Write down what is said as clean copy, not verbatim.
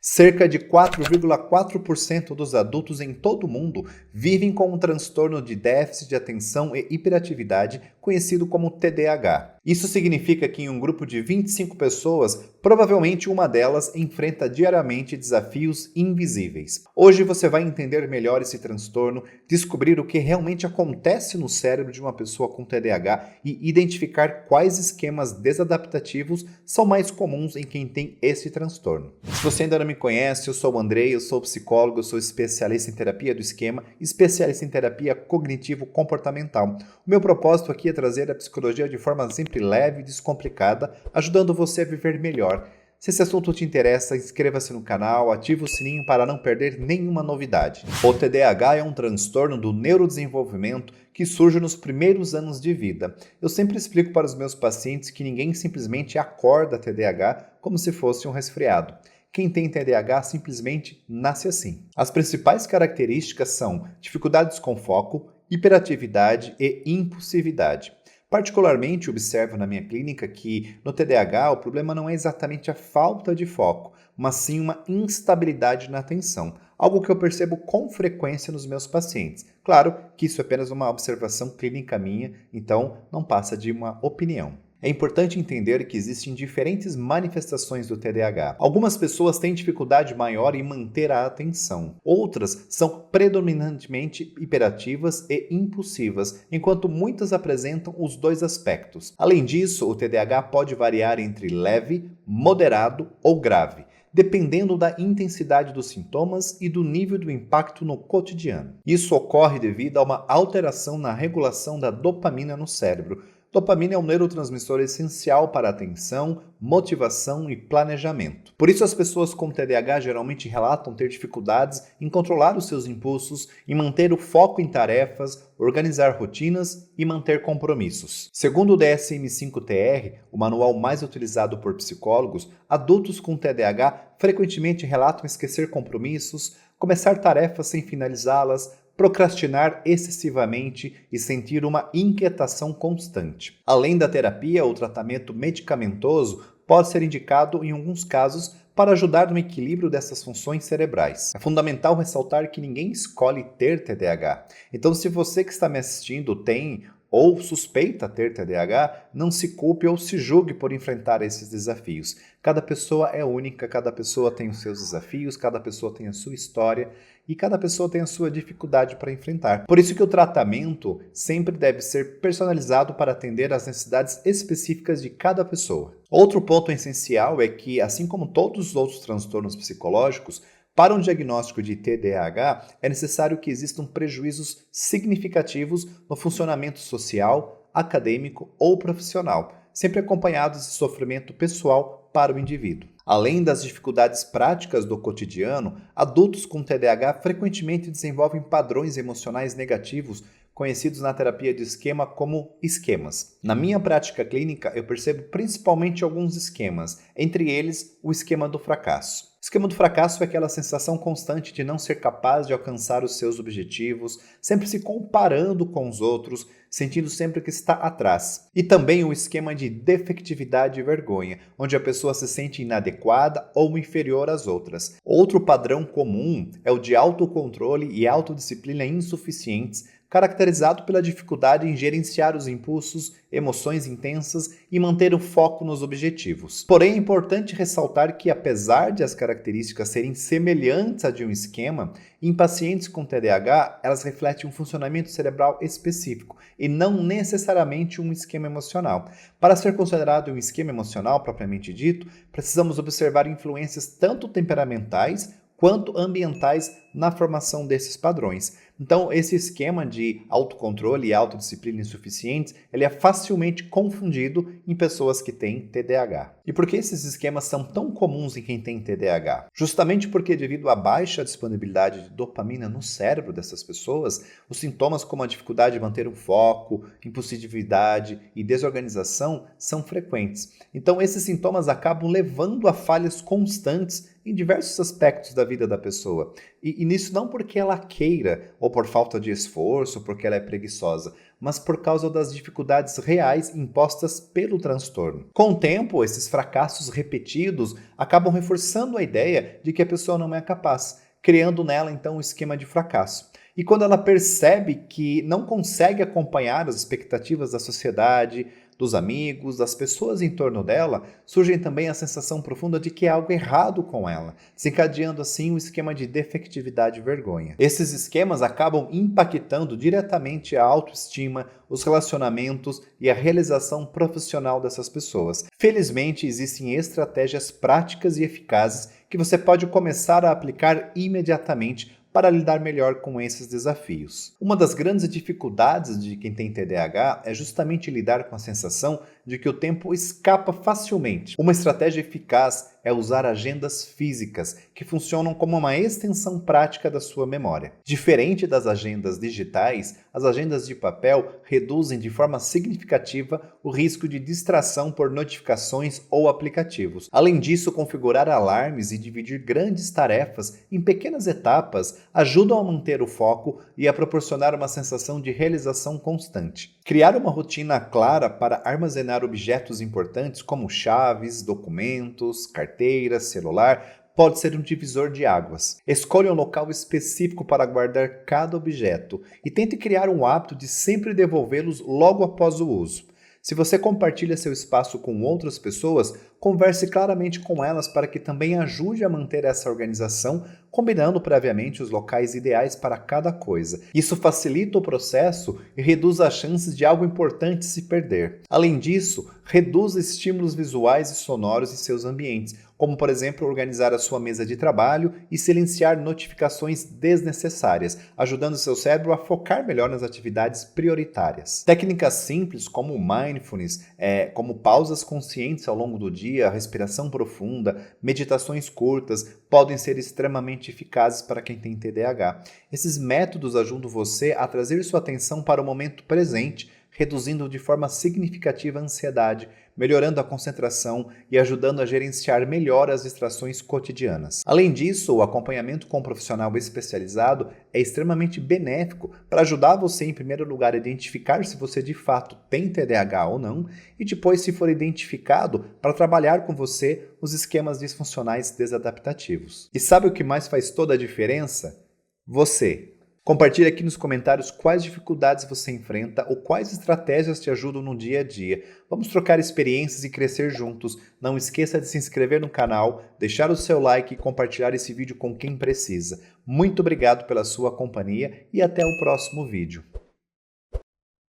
Cerca de 4,4% dos adultos em todo o mundo vivem com um transtorno de déficit de atenção e hiperatividade, conhecido como TDAH. Isso significa que em um grupo de 25 pessoas, provavelmente uma delas enfrenta diariamente desafios invisíveis. Hoje você vai entender melhor esse transtorno, descobrir o que realmente acontece no cérebro de uma pessoa com TDAH e identificar quais esquemas desadaptativos são mais comuns em quem tem esse transtorno. Se você ainda não me conhece, eu sou o Andrei, eu sou psicólogo, eu sou especialista em terapia do esquema, especialista em terapia cognitivo-comportamental. O meu propósito aqui é trazer a psicologia de forma sempre leve e descomplicada, ajudando você a viver melhor. Se esse assunto te interessa, inscreva-se no canal, ative o sininho para não perder nenhuma novidade. O TDAH é um transtorno do neurodesenvolvimento que surge nos primeiros anos de vida. Eu sempre explico para os meus pacientes que ninguém simplesmente acorda TDAH como se fosse um resfriado. Quem tem TDAH simplesmente nasce assim. As principais características são dificuldades com foco, hiperatividade e impulsividade. Particularmente, observo na minha clínica que no TDAH o problema não é exatamente a falta de foco, mas sim uma instabilidade na atenção, algo que eu percebo com frequência nos meus pacientes. Claro que isso é apenas uma observação clínica minha, então não passa de uma opinião. É importante entender que existem diferentes manifestações do TDAH. Algumas pessoas têm dificuldade maior em manter a atenção. Outras são predominantemente hiperativas e impulsivas, enquanto muitas apresentam os dois aspectos. Além disso, o TDAH pode variar entre leve, moderado ou grave, dependendo da intensidade dos sintomas e do nível do impacto no cotidiano. Isso ocorre devido a uma alteração na regulação da dopamina no cérebro. Dopamina é um neurotransmissor essencial para a atenção, motivação e planejamento. Por isso, as pessoas com TDAH geralmente relatam ter dificuldades em controlar os seus impulsos, em manter o foco em tarefas, organizar rotinas e manter compromissos. Segundo o DSM-5-TR, o manual mais utilizado por psicólogos, adultos com TDAH frequentemente relatam esquecer compromissos, começar tarefas sem finalizá-las, procrastinar excessivamente e sentir uma inquietação constante. Além da terapia, o tratamento medicamentoso pode ser indicado em alguns casos para ajudar no equilíbrio dessas funções cerebrais. É fundamental ressaltar que ninguém escolhe ter TDAH. Então, se você que está me assistindo tem ou suspeita ter TDAH, não se culpe ou se julgue por enfrentar esses desafios. Cada pessoa é única, cada pessoa tem os seus desafios, cada pessoa tem a sua história e cada pessoa tem a sua dificuldade para enfrentar. Por isso que o tratamento sempre deve ser personalizado para atender às necessidades específicas de cada pessoa. Outro ponto essencial é que, assim como todos os outros transtornos psicológicos, para um diagnóstico de TDAH, é necessário que existam prejuízos significativos no funcionamento social, acadêmico ou profissional, sempre acompanhados de sofrimento pessoal para o indivíduo. Além das dificuldades práticas do cotidiano, adultos com TDAH frequentemente desenvolvem padrões emocionais negativos conhecidos na terapia de esquema como esquemas. Na minha prática clínica, eu percebo principalmente alguns esquemas, entre eles o esquema do fracasso. O esquema do fracasso é aquela sensação constante de não ser capaz de alcançar os seus objetivos, sempre se comparando com os outros, sentindo sempre que está atrás. E também o esquema de defectividade e vergonha, onde a pessoa se sente inadequada ou inferior às outras. Outro padrão comum é o de autocontrole e autodisciplina insuficientes, caracterizado pela dificuldade em gerenciar os impulsos, emoções intensas e manter o foco nos objetivos. Porém, é importante ressaltar que, apesar de as características serem semelhantes à de um esquema, em pacientes com TDAH, elas refletem um funcionamento cerebral específico e não necessariamente um esquema emocional. Para ser considerado um esquema emocional propriamente dito, precisamos observar influências tanto temperamentais quanto ambientais na formação desses padrões. Então, esse esquema de autocontrole e autodisciplina insuficientes, ele é facilmente confundido em pessoas que têm TDAH. E por que esses esquemas são tão comuns em quem tem TDAH? Justamente porque, devido à baixa disponibilidade de dopamina no cérebro dessas pessoas, os sintomas como a dificuldade de manter o foco, impulsividade e desorganização são frequentes. Então, esses sintomas acabam levando a falhas constantes em diversos aspectos da vida da pessoa. E nisso não porque ela queira, ou por falta de esforço, porque ela é preguiçosa, mas por causa das dificuldades reais impostas pelo transtorno. Com o tempo, esses fracassos repetidos acabam reforçando a ideia de que a pessoa não é capaz, criando nela então um esquema de fracasso. E quando ela percebe que não consegue acompanhar as expectativas da sociedade, dos amigos, das pessoas em torno dela, surge também a sensação profunda de que há algo errado com ela, desencadeando assim um esquema de defectividade e vergonha. Esses esquemas acabam impactando diretamente a autoestima, os relacionamentos e a realização profissional dessas pessoas. Felizmente, existem estratégias práticas e eficazes que você pode começar a aplicar imediatamente para lidar melhor com esses desafios. Uma das grandes dificuldades de quem tem TDAH é justamente lidar com a sensação de que o tempo escapa facilmente. Uma estratégia eficaz é usar agendas físicas, que funcionam como uma extensão prática da sua memória. Diferente das agendas digitais, as agendas de papel reduzem de forma significativa o risco de distração por notificações ou aplicativos. Além disso, configurar alarmes e dividir grandes tarefas em pequenas etapas ajudam a manter o foco e a proporcionar uma sensação de realização constante. Criar uma rotina clara para armazenar objetos importantes como chaves, documentos, carteira, celular, pode ser um divisor de águas. Escolha um local específico para guardar cada objeto e tente criar um hábito de sempre devolvê-los logo após o uso. Se você compartilha seu espaço com outras pessoas, converse claramente com elas para que também ajude a manter essa organização, combinando previamente os locais ideais para cada coisa. Isso facilita o processo e reduz as chances de algo importante se perder. Além disso, reduza estímulos visuais e sonoros em seus ambientes, como por exemplo organizar a sua mesa de trabalho e silenciar notificações desnecessárias, ajudando seu cérebro a focar melhor nas atividades prioritárias. Técnicas simples como o mindfulness, como pausas conscientes ao longo do dia, respiração profunda, meditações curtas, podem ser extremamente eficazes para quem tem TDAH. Esses métodos ajudam você a trazer sua atenção para o momento presente, reduzindo de forma significativa a ansiedade, melhorando a concentração e ajudando a gerenciar melhor as distrações cotidianas. Além disso, o acompanhamento com um profissional especializado é extremamente benéfico para ajudar você, em primeiro lugar, a identificar se você de fato tem TDAH ou não, e depois, se for identificado, para trabalhar com você os esquemas disfuncionais desadaptativos. E sabe o que mais faz toda a diferença? Você. Compartilhe aqui nos comentários quais dificuldades você enfrenta ou quais estratégias te ajudam no dia a dia. Vamos trocar experiências e crescer juntos. Não esqueça de se inscrever no canal, deixar o seu like e compartilhar esse vídeo com quem precisa. Muito obrigado pela sua companhia e até o próximo vídeo.